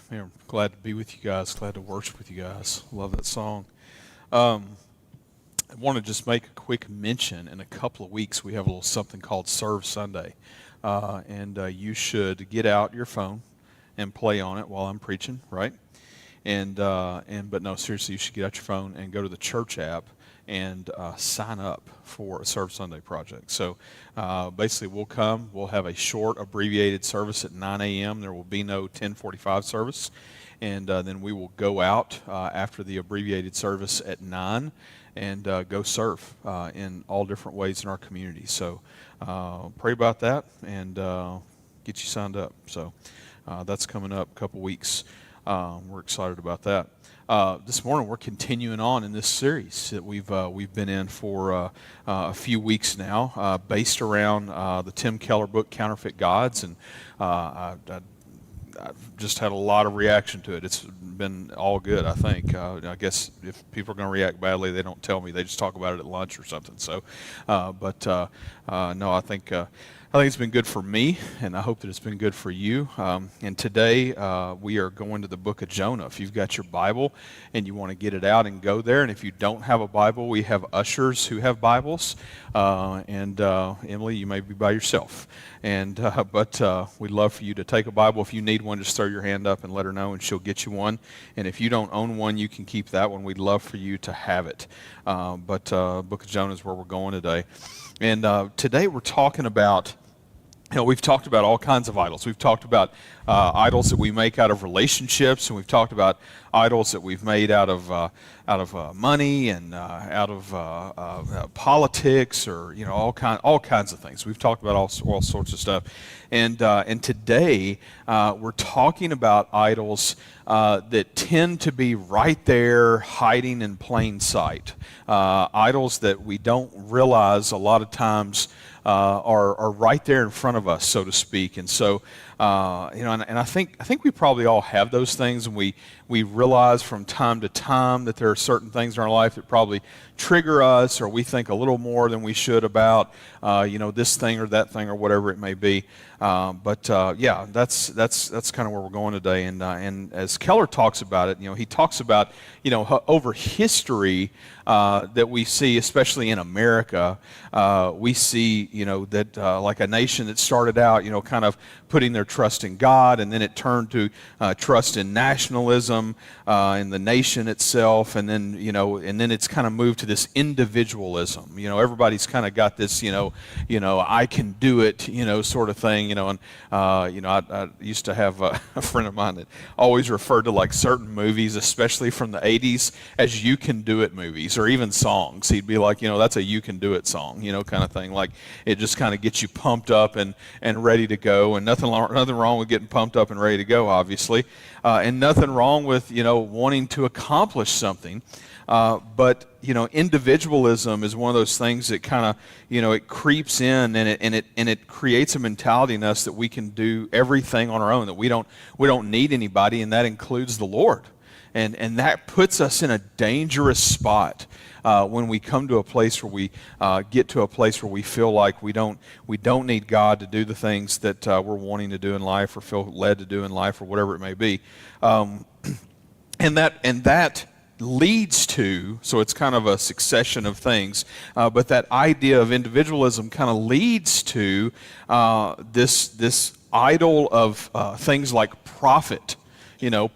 Man, glad to be with you guys. Glad to worship with you guys. Love that song. I want to just make a quick mention. In a couple of weeks, we have a little something called Serve Sunday, and you should get out your phone and play on it while I'm preaching, right? But no, seriously, you should get out your phone and go to the church app and sign up for a Serve Sunday project. So basically, we'll have a short, abbreviated service at 9 a.m. There will be no 10:45 service, and then we will go out after the abbreviated service at 9 and go serve in all different ways in our community. So pray about that and get you signed up. So that's coming up a couple weeks. We're excited about that. This morning we're continuing on in this series that we've been in for a few weeks now, based around the Tim Keller book Counterfeit Gods, and I've just had a lot of reaction to it. It's been all good, I think. I guess if people are going to react badly, they don't tell me. They just talk about it at lunch or something. So, no, I think it's been good for me, and I hope that it's been good for you. And today we are going to the Book of Jonah. If you've got your Bible and you want to get it out and go there, and if you don't have a Bible, we have ushers who have Bibles. And Emily, you may be by yourself. But we'd love for you to take a Bible. If you need one, just throw your hand up and let her know, and she'll get you one. And if you don't own one, you can keep that one. We'd love for you to have it. Book of Jonah is where we're going today. And today we're talking about, we've talked about all kinds of idols. We've talked about idols that we make out of relationships, and we've talked about idols that we've made out of money and out of politics, or all kinds of things. We've talked about all sorts of stuff, and today we're talking about idols that tend to be right there, hiding in plain sight. Idols that we don't realize a lot of times are right there in front of us, so to speak. And so, and I think we probably all have those things, and we realize from time to time that there are certain things in our life that probably trigger us, or we think a little more than we should about, this thing or that thing or whatever it may be. Yeah, that's kind of where we're going today. And as Keller talks about it, he talks about, over history that we see, especially in America, we see, that like a nation that started out, kind of putting their trust in God, and then it turned to trust in nationalism, in the nation itself, and then, and then it's kind of moved to this individualism. Everybody's kind of got this, I can do it, sort of thing, and I used to have a friend of mine that always referred to like certain movies, especially from the 80s, as "you can do it" movies, or even songs. He'd be like, that's a "you can do it" song, kind of thing. Like, it just kind of gets you pumped up and ready to go, and nothing wrong with getting pumped up and ready to go, obviously, and nothing wrong with wanting to accomplish something. But individualism is one of those things that kind of it creeps in, and it creates a mentality in us that we can do everything on our own, that we don't need anybody, and that includes the Lord, and that puts us in a dangerous spot when we come to a place where we get to a place where we feel like we don't need God to do the things that we're wanting to do in life, or feel led to do in life, or whatever it may be, and that leads to, so it's kind of a succession of things, but that idea of individualism kind of leads to this idol of things like profit.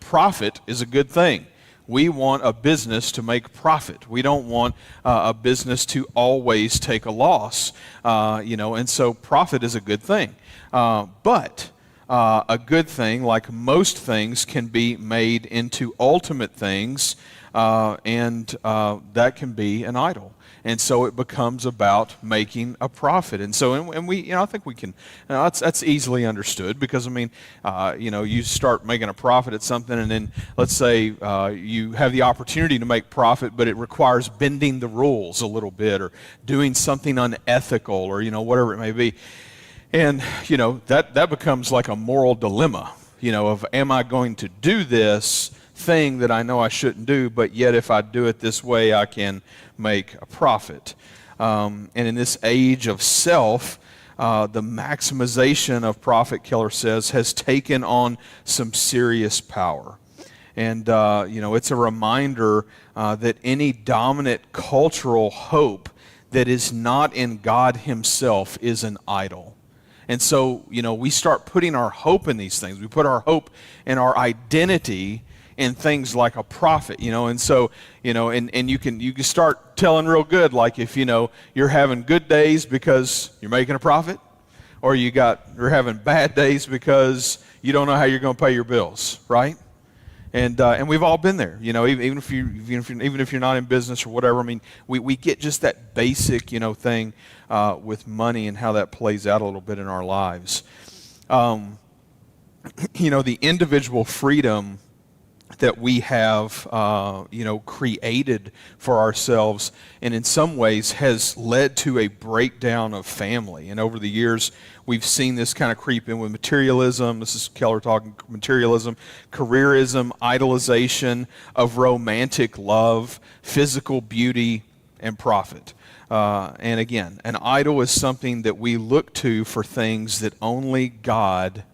Profit is a good thing. We want a business to make profit. We don't want a business to always take a loss, and so profit is a good thing. But a good thing, like most things, can be made into ultimate things, and that can be an idol. And so it becomes about making a profit. And so, and we, I think we can, that's easily understood, because, you start making a profit at something, and then let's say you have the opportunity to make profit, but it requires bending the rules a little bit, or doing something unethical, or, whatever it may be. And, that becomes like a moral dilemma, of, am I going to do this thing that I know I shouldn't do, but yet if I do it this way, I can make a profit. And in this age of self, the maximization of profit, Keller says, has taken on some serious power. And, it's a reminder that any dominant cultural hope that is not in God himself is an idol. And so, we start putting our hope in these things. We put our hope in our identity in things like a profit, and so, and you can start telling real good, like if, you're having good days because you're making a profit, or you're having bad days because you don't know how you're going to pay your bills, right? And we've all been there, even if you're not in business or whatever. I mean, we get just that basic, thing with money and how that plays out a little bit in our lives. The individual freedom that we have, created for ourselves, and in some ways has led to a breakdown of family. And over the years, we've seen this kind of creep in with materialism. This is Keller talking materialism, careerism, idolization of romantic love, physical beauty, and profit. And again, an idol is something that we look to for things that only God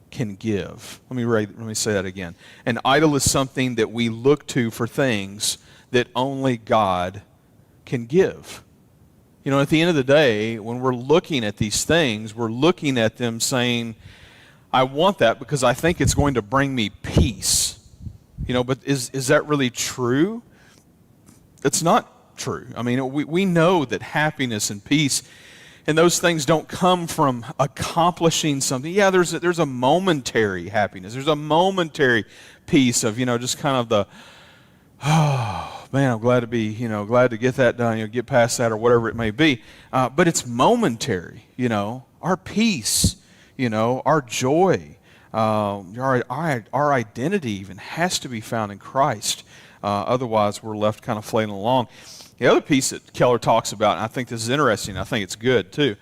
can give. Let me say that again. An idol is something that we look to for things that only God can give. At the end of the day, when we're looking at these things, we're looking at them saying, I want that because I think it's going to bring me peace. But is that really true? It's not true. I mean, we know that happiness and peace and those things don't come from accomplishing something. Yeah, there's a momentary happiness. There's a momentary peace of, just kind of the, oh, man, I'm glad to be, glad to get that done, get past that or whatever it may be. But it's momentary, our peace, our joy, our identity even has to be found in Christ. Otherwise, we're left kind of flailing along. The other piece that Keller talks about, and I think this is interesting, I think it's good too,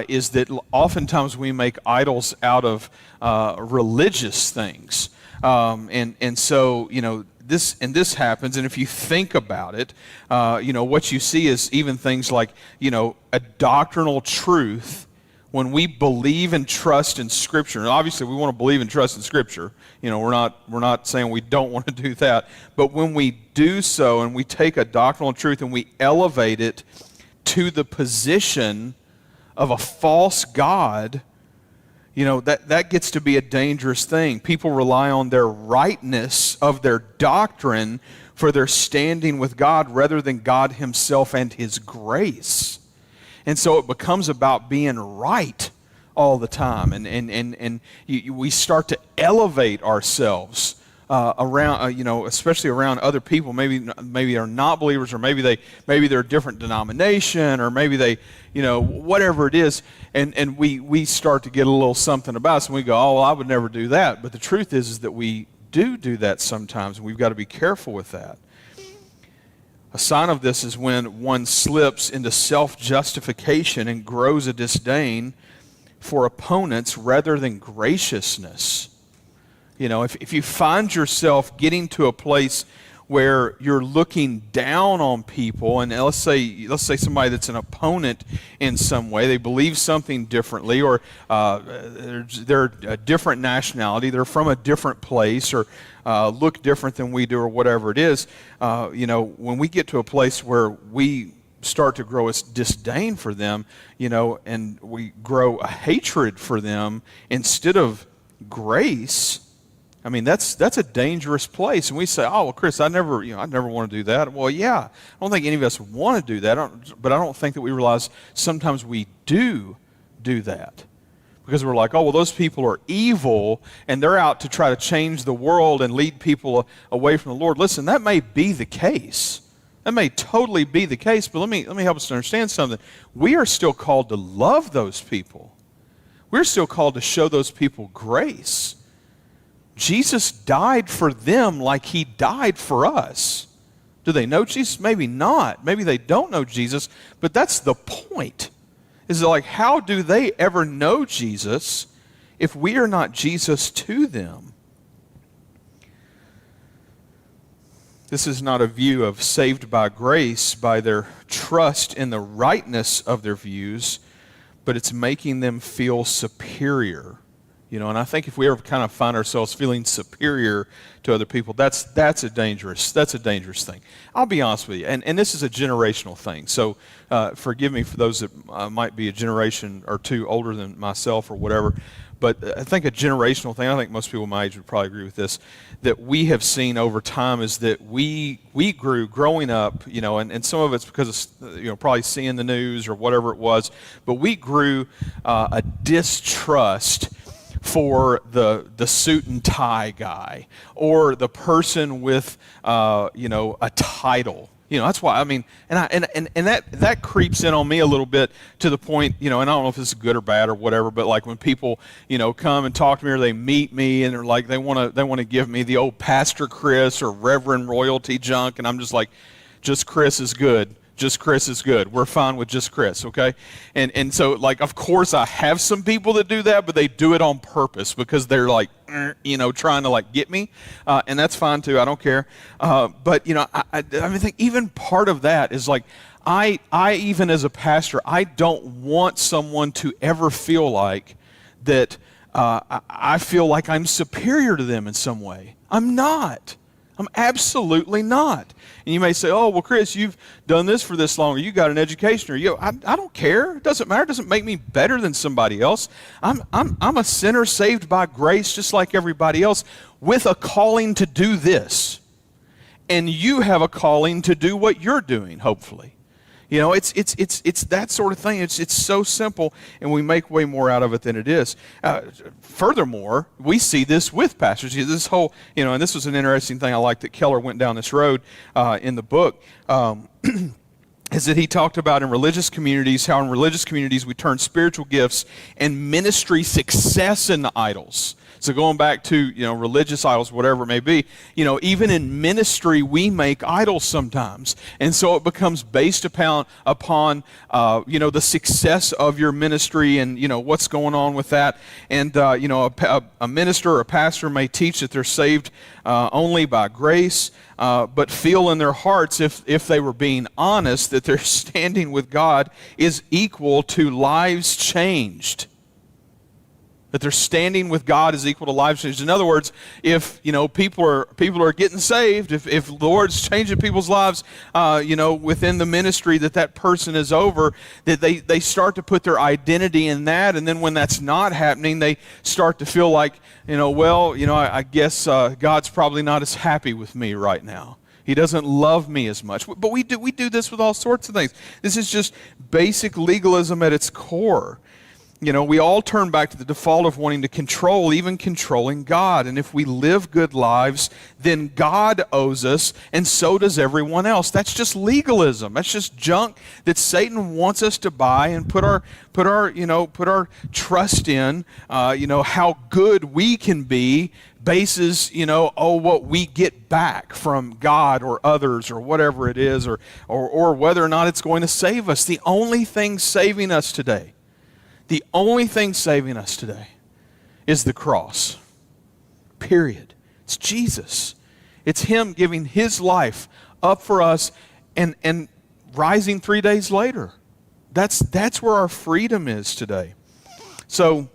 is that oftentimes we make idols out of religious things. And so, this happens, and if you think about it, what you see is even things like, a doctrinal truth. When we believe and trust in Scripture, and obviously we want to believe and trust in Scripture, we're not saying we don't want to do that, but when we do so and we take a doctrinal truth and we elevate it to the position of a false god, that gets to be a dangerous thing. People rely on their rightness of their doctrine for their standing with God rather than God himself and his grace. And so it becomes about being right all the time. And we start to elevate ourselves around, especially around other people. Maybe they're not believers, or maybe they're a different denomination, or maybe they, whatever it is. And we start to get a little something about us, and we go, oh, well, I would never do that. But the truth is that we do that sometimes, and we've got to be careful with that. A sign of this is when one slips into self-justification and grows a disdain for opponents rather than graciousness. If you find yourself getting to a place where you're looking down on people, and let's say somebody that's an opponent in some way, they believe something differently, or they're a different nationality, they're from a different place, or look different than we do, or whatever it is, when we get to a place where we start to grow a disdain for them, and we grow a hatred for them instead of grace, I mean, that's a dangerous place. And we say, oh, well, Chris, I never want to do that. Well, yeah, I don't think any of us want to do that, but I don't think that we realize sometimes we do that. Because we're like, oh, well, those people are evil, and they're out to try to change the world and lead people away from the Lord. Listen, that may be the case. That may totally be the case, but let me help us to understand something. We are still called to love those people. We're still called to show those people grace. Jesus died for them like he died for us. Do they know Jesus? Maybe not. Maybe they don't know Jesus, but that's the point. Is like, how do they ever know Jesus if we are not Jesus to them? This is not a view of saved by grace by their trust in the rightness of their views, but it's making them feel superior. And I think if we ever kind of find ourselves feeling superior to other people, that's a dangerous thing. I'll be honest with you, and this is a generational thing. So forgive me for those that might be a generation or two older than myself or whatever. But I think a generational thing, I think most people my age would probably agree with this, that we have seen over time is that we grew growing up, and some of it's because of, probably seeing the news or whatever it was, but we grew a distrust for the suit and tie guy or the person with, a title. That's why, and that creeps in on me a little bit to the point, and I don't know if this is good or bad or whatever, but like when people, come and talk to me or they meet me and they're like, they want to give me the old Pastor Chris or Reverend Royalty junk, and I'm just like, just Chris is good. Just Chris is good. We're fine with just Chris, okay? And so, like, of course I have some people that do that, but they do it on purpose because they're like, trying to like get me, and that's fine too. I don't care. But I think even part of that is like, I even as a pastor, I don't want someone to ever feel like that I feel like I'm superior to them in some way. I'm not. I'm absolutely not. And you may say, oh, well, Chris, you've done this for this long, or you got an education, or I don't care. It doesn't matter. It doesn't make me better than somebody else. I'm a sinner saved by grace just like everybody else with a calling to do this. And you have a calling to do what you're doing, hopefully. It's that sort of thing. It's so simple, and we make way more out of it than it is. Furthermore, we see this with pastors. This whole, and this was an interesting thing I like that Keller went down this road in the book, is that he talked about in religious communities, how in religious communities we turn spiritual gifts and ministry success into idols. So going back to, religious idols, whatever it may be, even in ministry, we make idols sometimes. And so it becomes based upon the success of your ministry and, what's going on with that. And, a minister or a pastor may teach that they're saved only by grace, but feel in their hearts, if they were being honest, that their standing with God is equal to lives changed. That their standing with God is equal to lives changed. In other words, if people are getting saved, if the Lord's changing people's lives, within the ministry that person is over, that they start to put their identity in that, and then when that's not happening, they start to feel like, I guess God's probably not as happy with me right now. He doesn't love me as much. But we do this with all sorts of things. This is just basic legalism at its core. We all turn back to the default of wanting to control, even controlling God. And if we live good lives, then God owes us, and so does everyone else. That's just legalism. That's just junk that Satan wants us to buy and put our trust in. How good we can be, bases what we get back from God or others or whatever it is, or whether or not it's going to save us. The only thing saving us today is the cross. Period. It's Jesus. It's Him giving His life up for us and rising 3 days later. That's where our freedom is today. So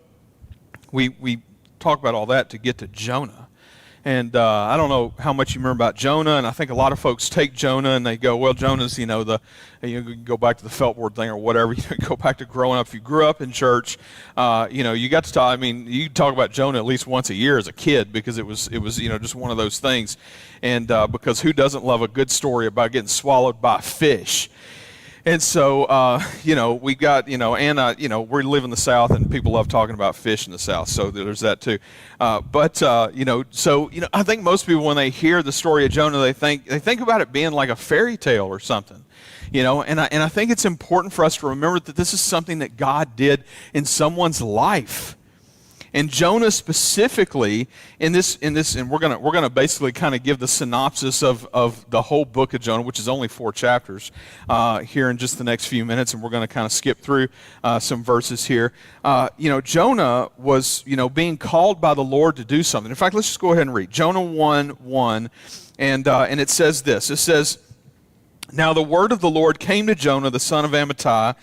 we talk about all that to get to Jonah. And I don't know how much you remember about Jonah, and I think a lot of folks take Jonah and they go, well, Jonah's, you go back to the felt board thing or whatever. You go back to growing up. If you grew up in church, you got to talk. You talk about Jonah at least once a year as a kid because it was just one of those things. And because who doesn't love a good story about getting swallowed by a fish? And so, we got, we live in the South, and people love talking about fish in the South, so there's that too. I think most people, when they hear the story of Jonah, they think about it being like a fairy tale or something, and I think it's important for us to remember that this is something that God did in someone's life. And Jonah specifically in this, and we're gonna basically kind of give the synopsis of the whole book of Jonah, which is only 4 chapters, here in just the next few minutes, and we're gonna kind of skip through some verses here. Jonah was being called by the Lord to do something. In fact, let's just go ahead and read Jonah 1:1, and it says this. It says, "Now the word of the Lord came to Jonah, the son of Amittai,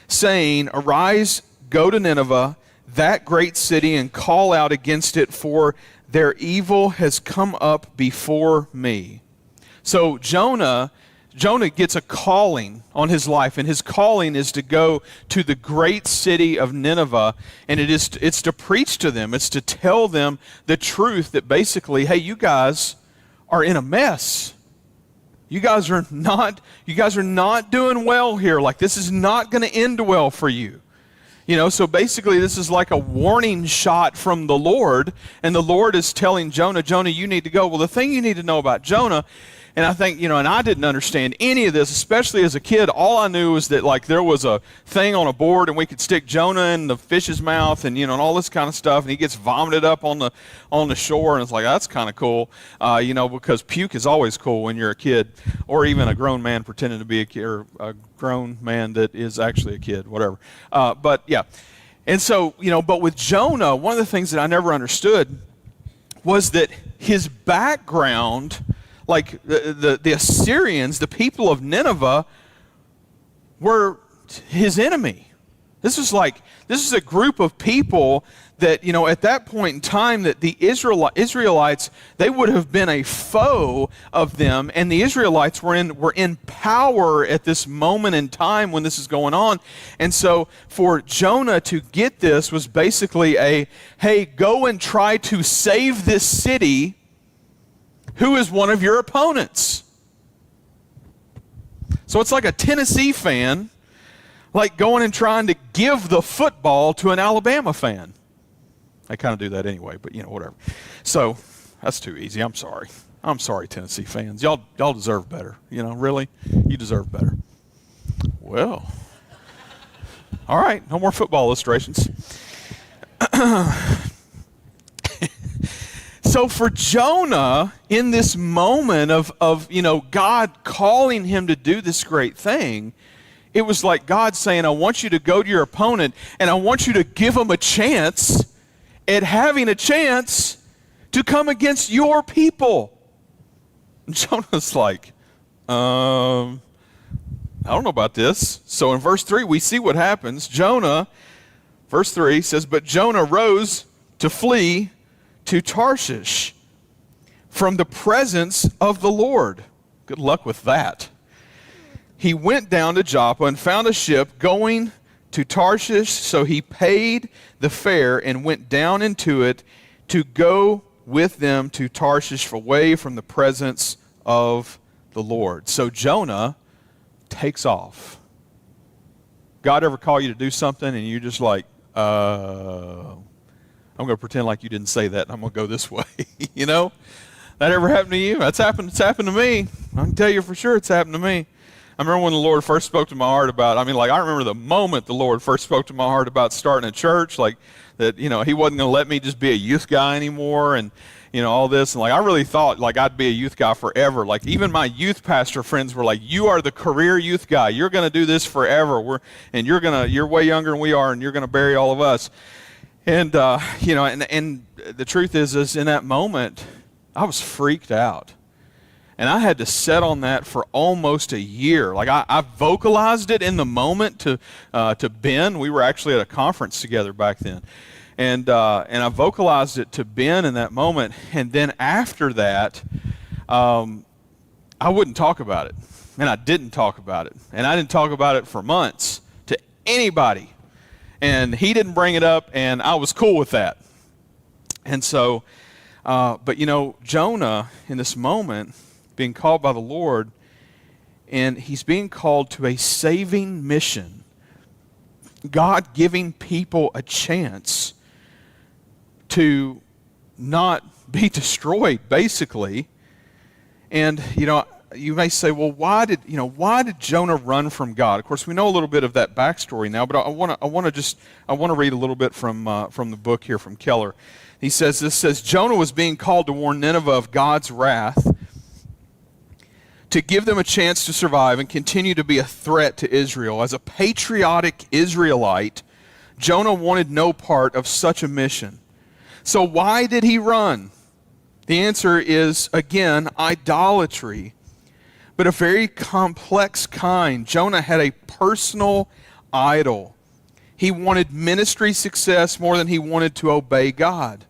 saying, Arise, go to Nineveh, that great city, and call out against it, for their evil has come up before me. So Jonah gets a calling on his life, and his calling is to go to the great city of Nineveh, and it's to preach to them. It's to tell them the truth that basically, hey, you guys are in a mess. You guys are not doing well here. Like, this is not going to end well for you. So basically this is like a warning shot from the Lord, and the Lord is telling Jonah, you need to go. Well, the thing you need to know about Jonah, and I think, and I didn't understand any of this, especially as a kid. All I knew was that, like, there was a thing on a board and we could stick Jonah in the fish's mouth and, and all this kind of stuff, and he gets vomited up on the shore, and it's like, that's kind of cool, because puke is always cool when you're a kid, or even a grown man pretending to be a kid, or a grown man that is actually a kid, whatever. But yeah. And so, but with Jonah, one of the things that I never understood was that his background, like the Assyrians, the people of Nineveh, were his enemy. This is a group of people that, at that point in time, that the Israelites, they would have been a foe of them, and the Israelites were in power at this moment in time when this is going on. And so for Jonah to get this was basically hey, go and try to save this city. Who is one of your opponents? So it's like a Tennessee fan, like going and trying to give the football to an Alabama fan. I kind of do that anyway, but whatever. So that's too easy. I'm sorry. Tennessee fans. Y'all deserve better. Really? You deserve better. Well, all right. No more football illustrations. So for Jonah, in this moment of God calling him to do this great thing, it was like God saying, I want you to go to your opponent, and I want you to give him a chance at having a chance to come against your people. And Jonah's like, I don't know about this. So in verse 3, we see what happens. Verse 3 says, but Jonah rose to flee to Tarshish from the presence of the Lord. Good luck with that. He went down to Joppa and found a ship going to Tarshish, so he paid the fare and went down into it to go with them to Tarshish, away from the presence of the Lord. So Jonah takes off. God ever call you to do something and you're just like, I'm going to pretend like you didn't say that, and I'm going to go this way. That ever happened to you? It's happened to me. I can tell you for sure it's happened to me. I remember when the Lord first spoke to my heart about, I remember the moment the Lord first spoke to my heart about starting a church, like that, He wasn't going to let me just be a youth guy anymore, and, all this. And I really thought like I'd be a youth guy forever. Like even my youth pastor friends were like, you are the career youth guy. You're going to do this forever. You're way younger than we are, and you're going to bury all of us. And, and the truth is in that moment, I was freaked out. And I had to sit on that for almost a year. Like I vocalized it in the moment to Ben. We were actually at a conference together back then. And I vocalized it to Ben in that moment. And then after that, I wouldn't talk about it. And I didn't talk about it. And I didn't talk about it for months to anybody. And he didn't bring it up, and I was cool with that. And so, but Jonah in this moment, being called by the Lord, and he's being called to a saving mission. God giving people a chance to not be destroyed, basically. And, you may say, well, why did Jonah run from God? Of course, we know a little bit of that backstory now, but I want to read a little bit from the book here from Keller. This says, Jonah was being called to warn Nineveh of God's wrath, to give them a chance to survive and continue to be a threat to Israel. As a patriotic Israelite, Jonah wanted no part of such a mission. So why did he run? The answer is, again, idolatry, but a very complex kind. Jonah had a personal idol. He wanted ministry success more than he wanted to obey God.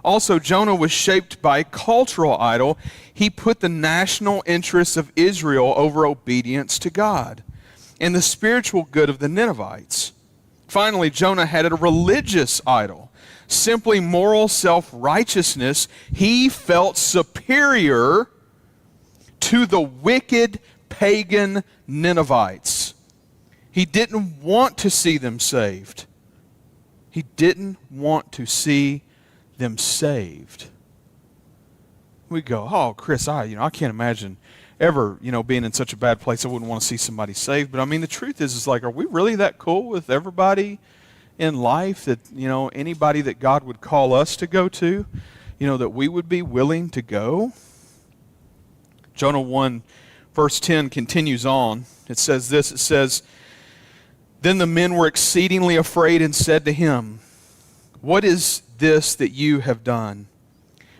Also, Jonah was shaped by a cultural idol. He put the national interests of Israel over obedience to God and the spiritual good of the Ninevites. Finally, Jonah had a religious idol, simply moral self-righteousness. He felt superior to the wicked pagan Ninevites. He didn't want to see them saved. He didn't want to see them saved. We go, oh, Chris, I can't imagine ever, being in such a bad place. I wouldn't want to see somebody saved. But I mean, the truth is like, are we really that cool with everybody in life that, anybody that God would call us to go to, that we would be willing to go? Jonah 1, verse 10 continues on. It says this, it says, "Then the men were exceedingly afraid and said to him, 'What is this that you have done?'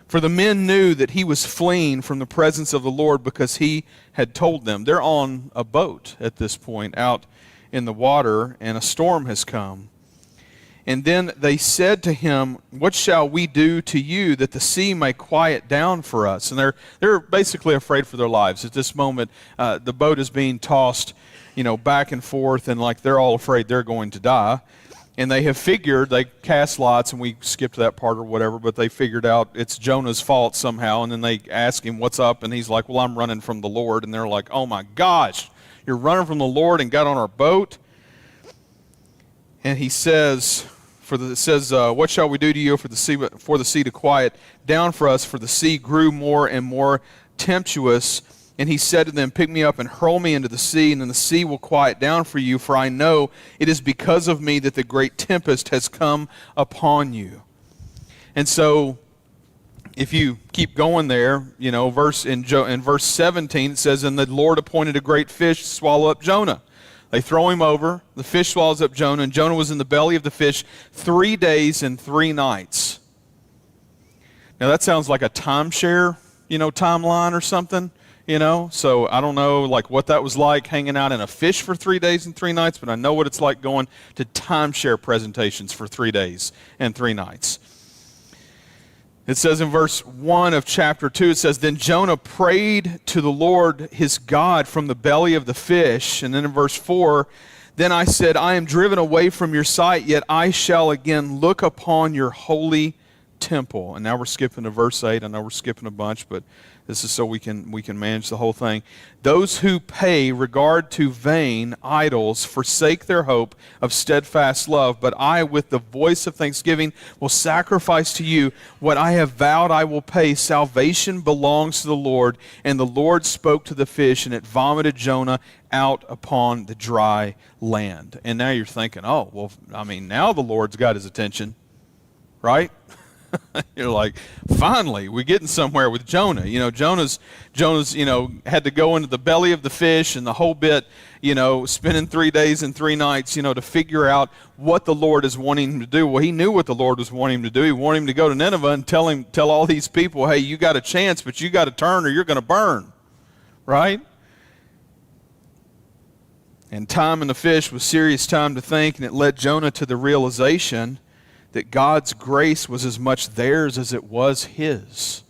For the men knew that he was fleeing from the presence of the Lord because he had told them." They're on a boat at this point out in the water, and a storm has come. "And then they said to him, 'What shall we do to you that the sea may quiet down for us?'" And they're basically afraid for their lives. At this moment, the boat is being tossed, back and forth, and like they're all afraid they're going to die. And they have figured, they cast lots, and we skipped that part or whatever, but they figured out it's Jonah's fault somehow. And then they ask him, "What's up?" And he's like, "Well, I'm running from the Lord." And they're like, "Oh my gosh, you're running from the Lord and got on our boat?" And he says, "What shall we do to you for the sea to quiet down for us? For the sea grew more and more tempestuous." And he said to them, "Pick me up and hurl me into the sea, and then the sea will quiet down for you, for I know it is because of me that the great tempest has come upon you." And so, if you keep going there, in verse 17, it says, "And the Lord appointed a great fish to swallow up Jonah." They throw him over, the fish swallows up Jonah, and Jonah was in the belly of the fish 3 days and 3 nights. Now that sounds like a timeshare, timeline or something. So I don't know what that was like hanging out in a fish for 3 days and 3 nights, but I know what it's like going to timeshare presentations for 3 days and 3 nights. It says in verse 1 of chapter 2, it says, "Then Jonah prayed to the Lord his God from the belly of the fish." And then in verse 4, "Then I said, I am driven away from your sight, yet I shall again look upon your holy temple." And now we're skipping to verse 8. I know we're skipping a bunch, but this is so we can manage the whole thing. "Those who pay regard to vain idols forsake their hope of steadfast love, but I with the voice of thanksgiving will sacrifice to you. What I have vowed I will pay. Salvation belongs to the Lord." And the Lord spoke to the fish, and it vomited Jonah out upon the dry land. And now you're thinking, oh, well, now the Lord's got his attention, right? You're like, finally, we're getting somewhere with Jonah. Jonah's had to go into the belly of the fish and the whole bit, spending 3 days and 3 nights, to figure out what the Lord is wanting him to do. Well, he knew what the Lord was wanting him to do. He wanted him to go to Nineveh and tell all these people, hey, you got a chance, but you got to turn or you're going to burn, right? And time in the fish was serious time to think, and it led Jonah to the realization that God's grace was as much theirs as it was his.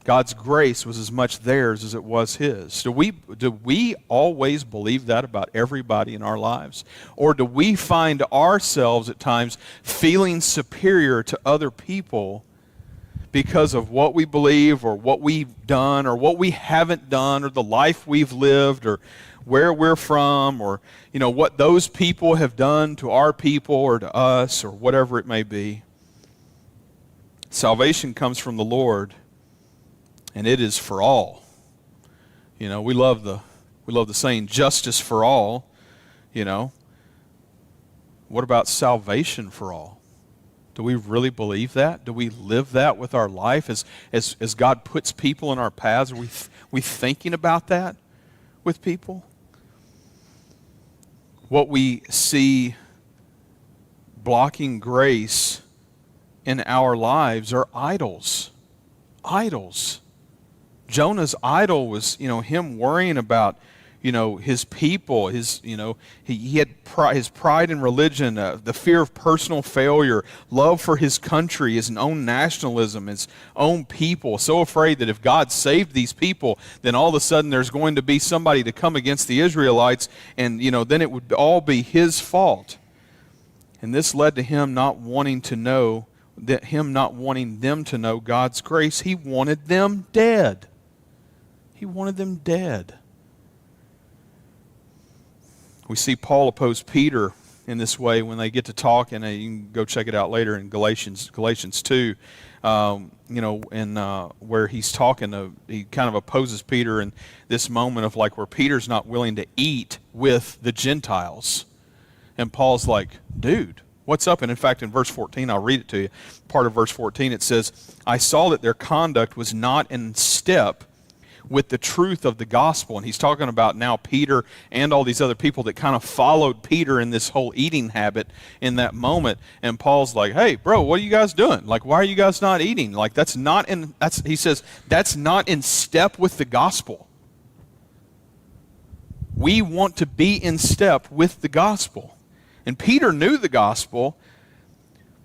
God's grace was as much theirs as it was his. Do we always believe that about everybody in our lives? Or do we find ourselves at times feeling superior to other people because of what we believe or what we've done or what we haven't done or the life we've lived or where we're from or what those people have done to our people or to us or whatever it may be? Salvation comes from the Lord, and it is for all. We love the saying justice for all. What about salvation for all? Do we really believe that? Do we live that with our life as God puts people in our paths? Are we thinking about that with people? What we see blocking grace in our lives are idols. Idols. Jonah's idol was, him worrying about, his people, he had his pride in religion, the fear of personal failure, love for his country, his own nationalism, his own people, so afraid that if God saved these people, then all of a sudden there's going to be somebody to come against the Israelites, and then it would all be his fault. And this led to him not wanting them to know God's grace. He wanted them dead. He wanted them dead. We see Paul oppose Peter in this way when they get to talk, and you can go check it out later in Galatians 2, where he's talking, he kind of opposes Peter in this moment of where Peter's not willing to eat with the Gentiles. And Paul's like, dude, what's up? And in fact, in verse 14, I'll read it to you. Part of verse 14, it says, I saw that their conduct was not in step with the truth of the gospel. And he's talking about now Peter and all these other people that kind of followed Peter in this whole eating habit in that moment. And Paul's like, hey, bro, what are you guys doing? Why are you guys not eating? He says, that's not in step with the gospel. We want to be in step with the gospel. And Peter knew the gospel,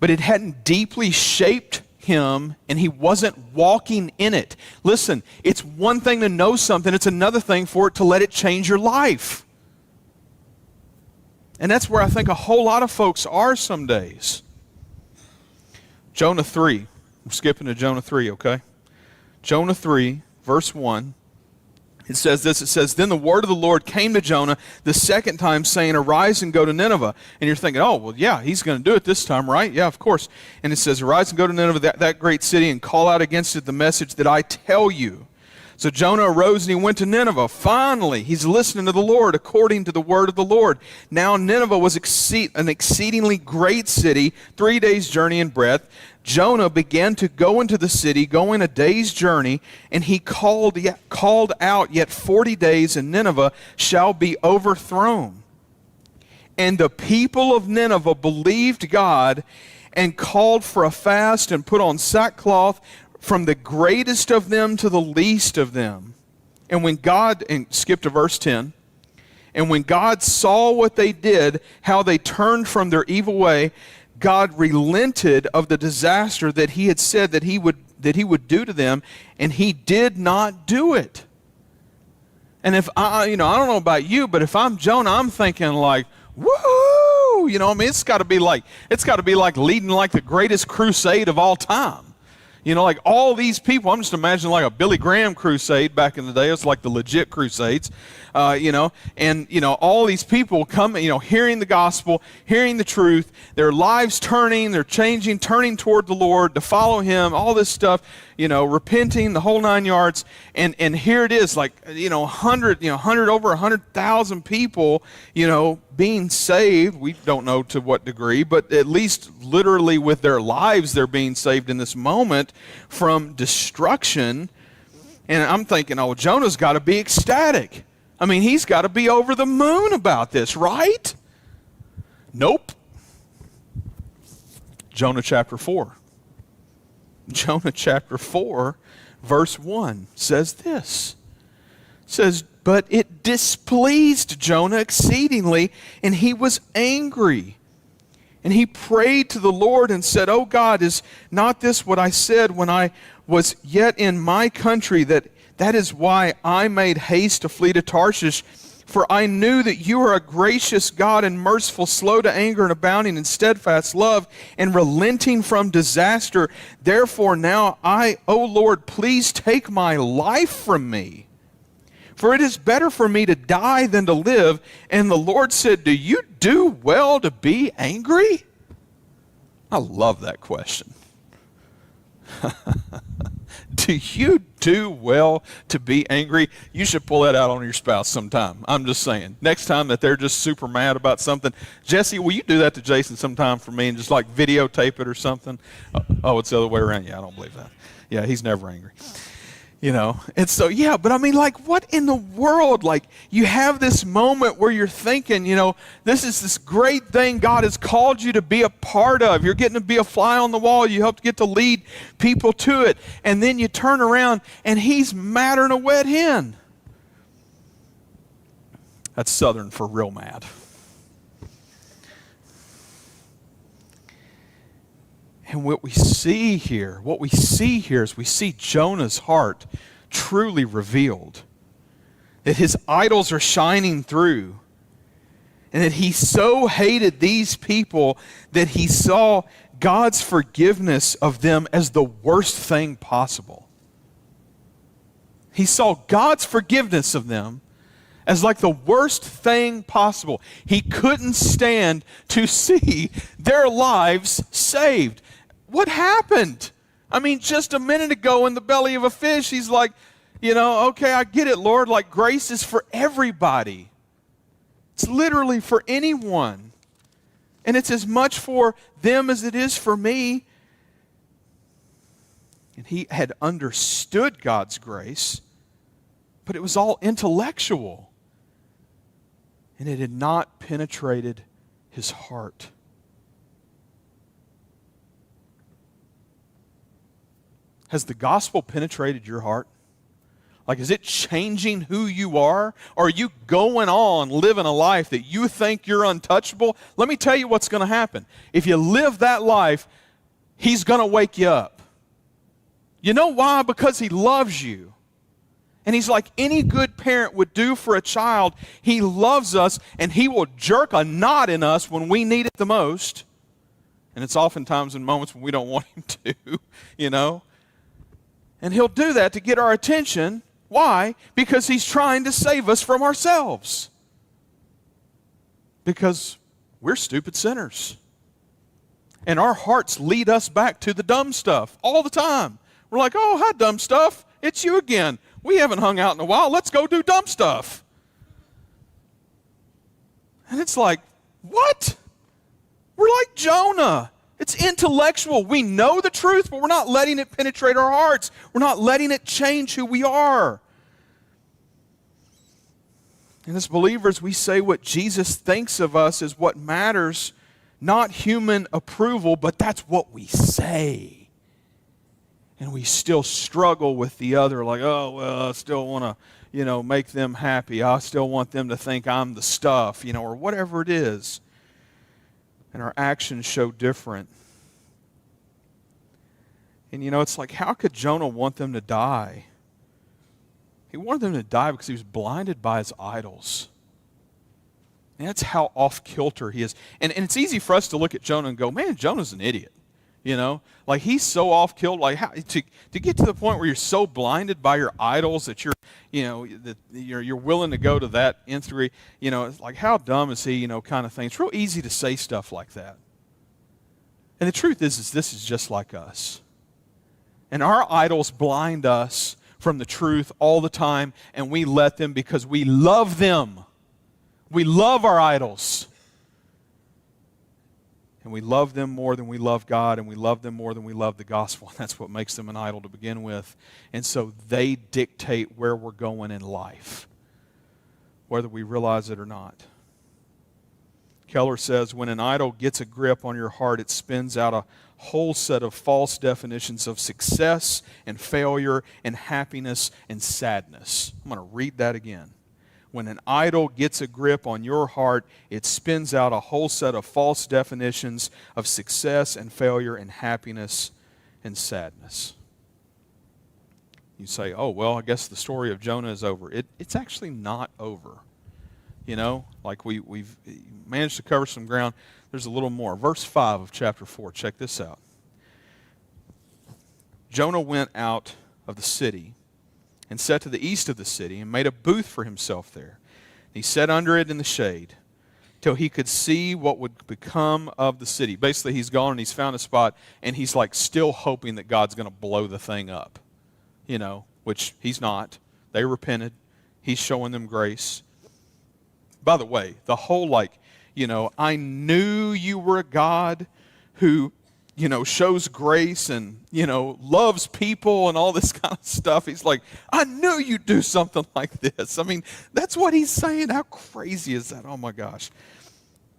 but it hadn't deeply shaped him, and he wasn't walking in it. Listen, it's one thing to know something, it's another thing for it to let it change your life. And that's where I think a whole lot of folks are some days. Jonah 3. We're skipping to Jonah 3, okay? Jonah 3, verse 1. It says this, it says, then the word of the Lord came to Jonah the second time, saying, arise and go to Nineveh. And you're thinking, oh, well, yeah, he's going to do it this time, right? Yeah, of course. And it says, arise and go to Nineveh, that great city, and call out against it the message that I tell you. So Jonah arose and he went to Nineveh. Finally, he's listening to the Lord according to the word of the Lord. Now Nineveh was an exceedingly great city, 3 days' journey in breadth. Jonah began to go into the city, going a day's journey, and he called out, yet 40 days, and Nineveh shall be overthrown. And the people of Nineveh believed God and called for a fast and put on sackcloth, from the greatest of them to the least of them. And when God, and skip to verse 10, and when God saw what they did, how they turned from their evil way, God relented of the disaster that he had said that he would do to them, and he did not do it. And if I don't know about you, but if I'm Jonah, I'm thinking woohoo! It's got to be like leading the greatest crusade of all time. All these people, I'm just imagining a Billy Graham crusade back in the day. It's like the legit crusades, all these people come, hearing the gospel, hearing the truth, their lives turning, they're changing, turning toward the Lord to follow him, all this stuff, repenting, the whole 9 yards. And here it is, over 100,000 people, being saved. We don't know to what degree, but at least literally with their lives, they're being saved in this moment from destruction. And I'm thinking, Jonah's got to be ecstatic. He's got to be over the moon about this, right? Nope. Jonah chapter 4. Jonah chapter 4, verse 1 says this. It says, but it displeased Jonah exceedingly, and he was angry. And he prayed to the Lord and said, O God, is not this what I said when I was yet in my country, that is why I made haste to flee to Tarshish? For I knew that you are a gracious God and merciful, slow to anger and abounding in steadfast love and relenting from disaster. Therefore now O Lord, please take my life from me. For it is better for me to die than to live. And the Lord said, do you do well to be angry? I love that question. Do you do well to be angry? You should pull that out on your spouse sometime. I'm just saying. Next time that they're just super mad about something. Jesse, will you do that to Jason sometime for me and just videotape it or something? Oh, it's the other way around. Yeah, I don't believe that. Yeah, he's never angry. And so, yeah, but what in the world? You have this moment where you're thinking, this is this great thing God has called you to be a part of. You're getting to be a fly on the wall. You help get to lead people to it. And then you turn around and he's madder than a wet hen. That's Southern for real mad. And what we see here is we see Jonah's heart truly revealed. That his idols are shining through. And that he so hated these people that he saw God's forgiveness of them as the worst thing possible. He saw God's forgiveness of them as like the worst thing possible. He couldn't stand to see their lives saved. What happened? I mean, just a minute ago in the belly of a fish, he's like, okay, I get it, Lord. Like, grace is for everybody. It's literally for anyone. And it's as much for them as it is for me. And he had understood God's grace, but it was all intellectual. And it had not penetrated his heart. Has the gospel penetrated your heart? Like, is it changing who you are? Or are you going on living a life that you think you're untouchable? Let me tell you what's going to happen. If you live that life, he's going to wake you up. You know why? Because he loves you. And he's like any good parent would do for a child. He loves us, and he will jerk a knot in us when we need it the most. And it's oftentimes in moments when we don't want him to, And he'll do that to get our attention. Why? Because he's trying to save us from ourselves. Because we're stupid sinners. And our hearts lead us back to the dumb stuff all the time. We're like, oh, hi, dumb stuff. It's you again. We haven't hung out in a while. Let's go do dumb stuff. And it's like, what? We're like Jonah. It's intellectual. We know the truth, but we're not letting it penetrate our hearts. We're not letting it change who we are. And as believers, we say what Jesus thinks of us is what matters, not human approval, but that's what we say. And we still struggle with the other, like, oh, well, I still want to, make them happy. I still want them to think I'm the stuff, or whatever it is. And our actions show different. And it's like, how could Jonah want them to die? He wanted them to die because he was blinded by his idols. And that's how off-kilter he is. And it's easy for us to look at Jonah and go, man, Jonah's an idiot. Like, he's so off-killed. Like, how, to get to the point where you're so blinded by your idols that you're willing to go to that nth degree. It's like, how dumb is he? Kind of thing. It's real easy to say stuff like that. And the truth is this is just like us. And our idols blind us from the truth all the time, and we let them because we love them. We love our idols. And we love them more than we love God, and we love them more than we love the gospel. And that's what makes them an idol to begin with. And so they dictate where we're going in life, whether we realize it or not. Keller says, when an idol gets a grip on your heart, it spins out a whole set of false definitions of success and failure and happiness and sadness. I'm going to read that again. When an idol gets a grip on your heart, it spins out a whole set of false definitions of success and failure and happiness and sadness. You say, oh, well, I guess the story of Jonah is over. It's actually not over. Like we've managed to cover some ground. There's a little more. Verse 5 of chapter 4. Check this out. Jonah went out of the city and sat to the east of the city and made a booth for himself there. He sat under it in the shade till he could see what would become of the city. Basically, he's gone and he's found a spot, and he's like still hoping that God's going to blow the thing up, which he's not. They repented. He's showing them grace. By the way, the whole I knew you were a God who, shows grace and, loves people and all this kind of stuff. He's like, I knew you'd do something like this. I mean, that's what he's saying. How crazy is that? Oh my gosh.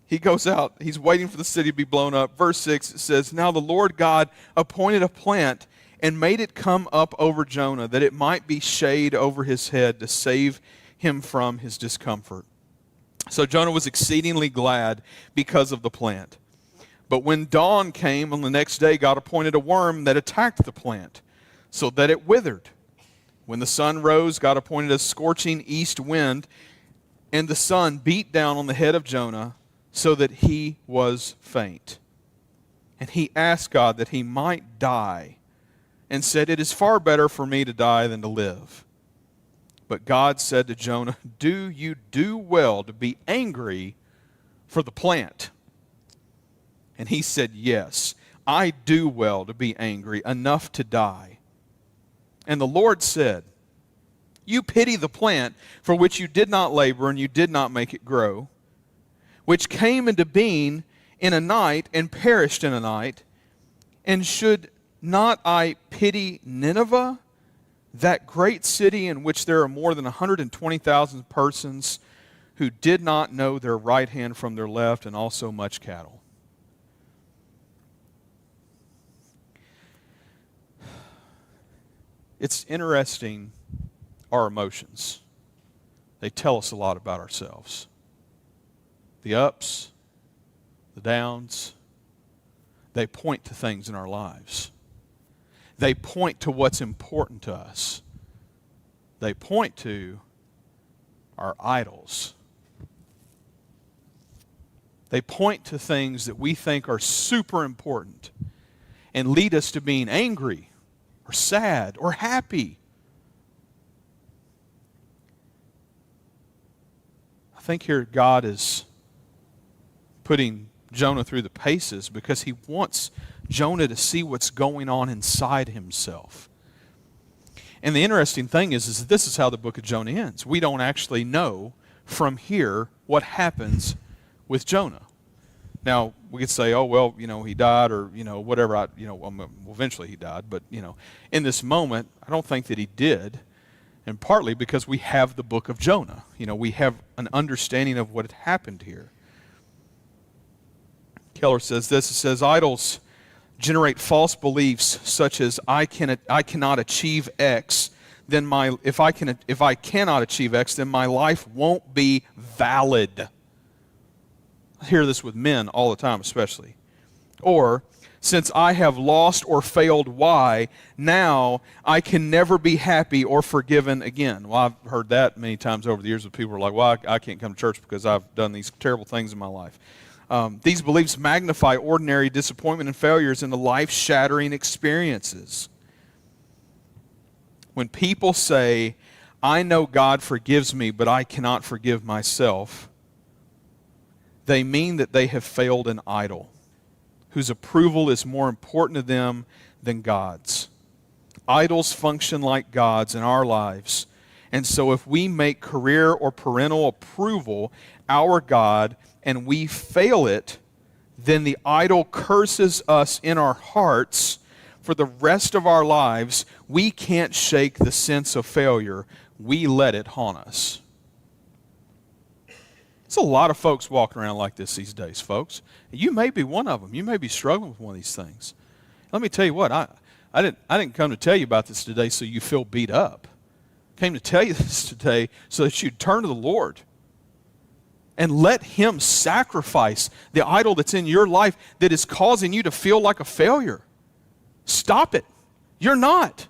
He goes out. He's waiting for the city to be blown up. Verse 6, it says, now the Lord God appointed a plant and made it come up over Jonah, that it might be shade over his head to save him from his discomfort. So Jonah was exceedingly glad because of the plant. But when dawn came on the next day, God appointed a worm that attacked the plant, so that it withered. When the sun rose, God appointed a scorching east wind, and the sun beat down on the head of Jonah, so that he was faint. And he asked God that he might die, and said, "It is far better for me to die than to live." But God said to Jonah, "Do you do well to be angry for the plant?" And he said, "Yes, I do well to be angry, enough to die." And the Lord said, "You pity the plant for which you did not labor and you did not make it grow, which came into being in a night and perished in a night. And should not I pity Nineveh, that great city in which there are more than 120,000 persons who did not know their right hand from their left, and also much cattle?" It's interesting, our emotions. They tell us a lot about ourselves. The ups, the downs, they point to things in our lives. They point to what's important to us. They point to our idols. They point to things that we think are super important and lead us to being angry or sad or happy. I think here God is putting Jonah through the paces because he wants Jonah to see what's going on inside himself. And the interesting thing is that this is how the book of Jonah ends. We don't actually know from here what happens with Jonah. Now, we could say, oh, well, he died, or, whatever, eventually he died. But, in this moment, I don't think that he did. And partly because we have the book of Jonah. We have an understanding of what had happened here. Keller says this, it says, idols generate false beliefs such as I cannot achieve X, then if I cannot achieve X, then my life won't be valid. I hear this with men all the time, especially. Or, since I have lost or failed Y, now I can never be happy or forgiven again. Well, I've heard that many times over the years with people who are like, well, I can't come to church because I've done these terrible things in my life. These beliefs magnify ordinary disappointment and failures into life-shattering experiences. When people say, I know God forgives me, but I cannot forgive myself, they mean that they have failed an idol whose approval is more important to them than God's. Idols function like gods in our lives, and so if we make career or parental approval our God and we fail it, then the idol curses us in our hearts for the rest of our lives. We can't shake the sense of failure. We let it haunt us. There's a lot of folks walking around like this these days, folks. You may be one of them. You may be struggling with one of these things. Let me tell you what, I didn't come to tell you about this today so you feel beat up. I came to tell you this today so that you'd turn to the Lord and let Him sacrifice the idol that's in your life that is causing you to feel like a failure. Stop it. You're not.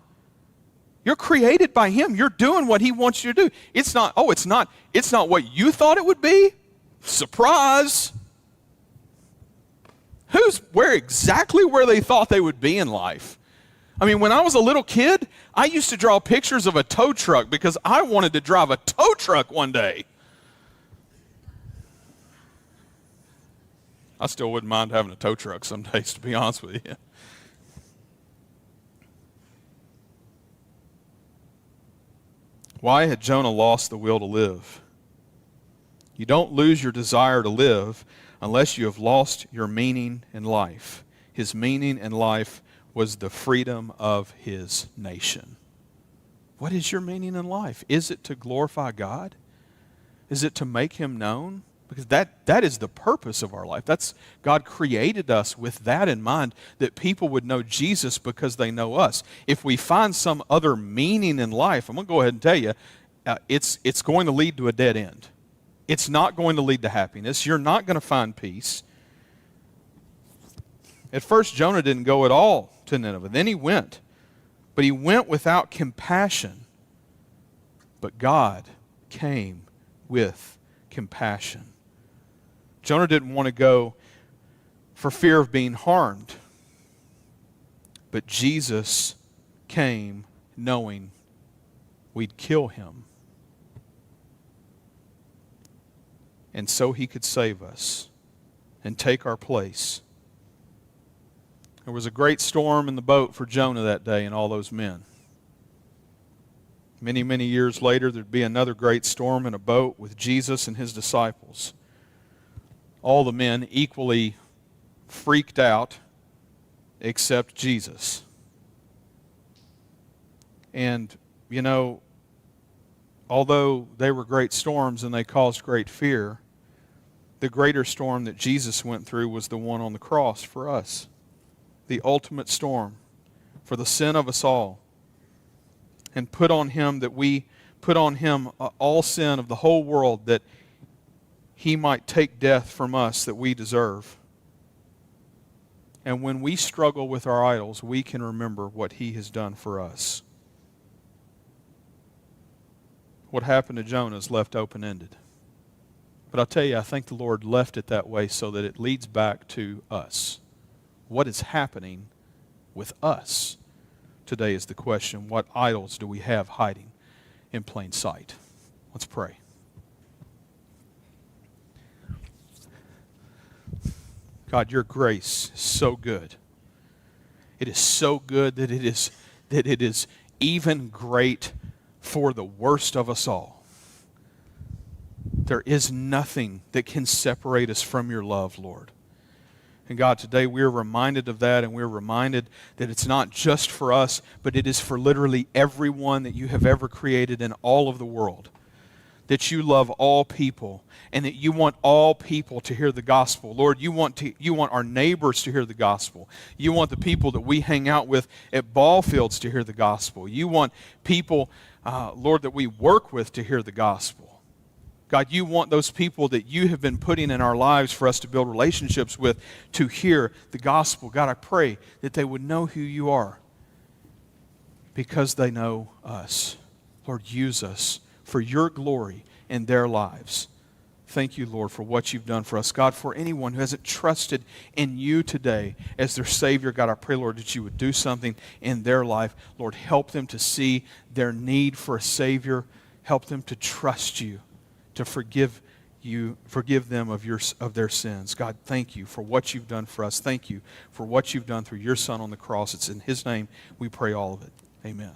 You're created by Him. You're doing what He wants you to do. It's not what you thought it would be. Surprise. Exactly where they thought they would be in life. I mean, when I was a little kid, I used to draw pictures of a tow truck because I wanted to drive a tow truck one day. I still wouldn't mind having a tow truck some days, to be honest with you. Why had Jonah lost the will to live? You don't lose your desire to live unless you have lost your meaning in life. His meaning in life was the freedom of his nation. What is your meaning in life? Is it to glorify God? Is it to make Him known? Because that is the purpose of our life. God created us with that in mind, that people would know Jesus because they know us. If we find some other meaning in life, I'm going to go ahead and tell you, it's going to lead to a dead end. It's not going to lead to happiness. You're not going to find peace. At first, Jonah didn't go at all to Nineveh. Then he went. But he went without compassion. But God came with compassion. Jonah didn't want to go for fear of being harmed. But Jesus came knowing we'd kill him. And so he could save us and take our place. There was a great storm in the boat for Jonah that day and all those men. Many, many years later, there'd be another great storm in a boat with Jesus and his disciples. All the men equally freaked out except Jesus. And, you know, although they were great storms and they caused great fear, the greater storm that Jesus went through was the one on the cross for us. The ultimate storm for the sin of us all. And put on him all sin of the whole world, that he might take death from us that we deserve. And when we struggle with our idols, we can remember what he has done for us. What happened to Jonah is left open-ended. But I'll tell you, I think the Lord left it that way so that it leads back to us. What is happening with us? Today is the question. What idols do we have hiding in plain sight? Let's pray. God, your grace is so good. It is so good that it is even great for the worst of us all. There is nothing that can separate us from your love, Lord. And God, today we're reminded of that, and we're reminded that it's not just for us, but it is for literally everyone that you have ever created in all of the world. That you love all people, and that you want all people to hear the gospel. Lord, you want our neighbors to hear the gospel. You want the people that we hang out with at ball fields to hear the gospel. You want people, Lord, that we work with to hear the gospel. God, you want those people that you have been putting in our lives for us to build relationships with to hear the gospel. God, I pray that they would know who you are because they know us. Lord, use us for your glory in their lives. Thank you, Lord, for what you've done for us. God, for anyone who hasn't trusted in you today as their Savior, God, I pray, Lord, that you would do something in their life. Lord, help them to see their need for a Savior. Help them to trust you, to forgive them of their sins. God, thank you for what you've done for us. Thank you for what you've done through your Son on the cross. It's in his name we pray all of it. Amen.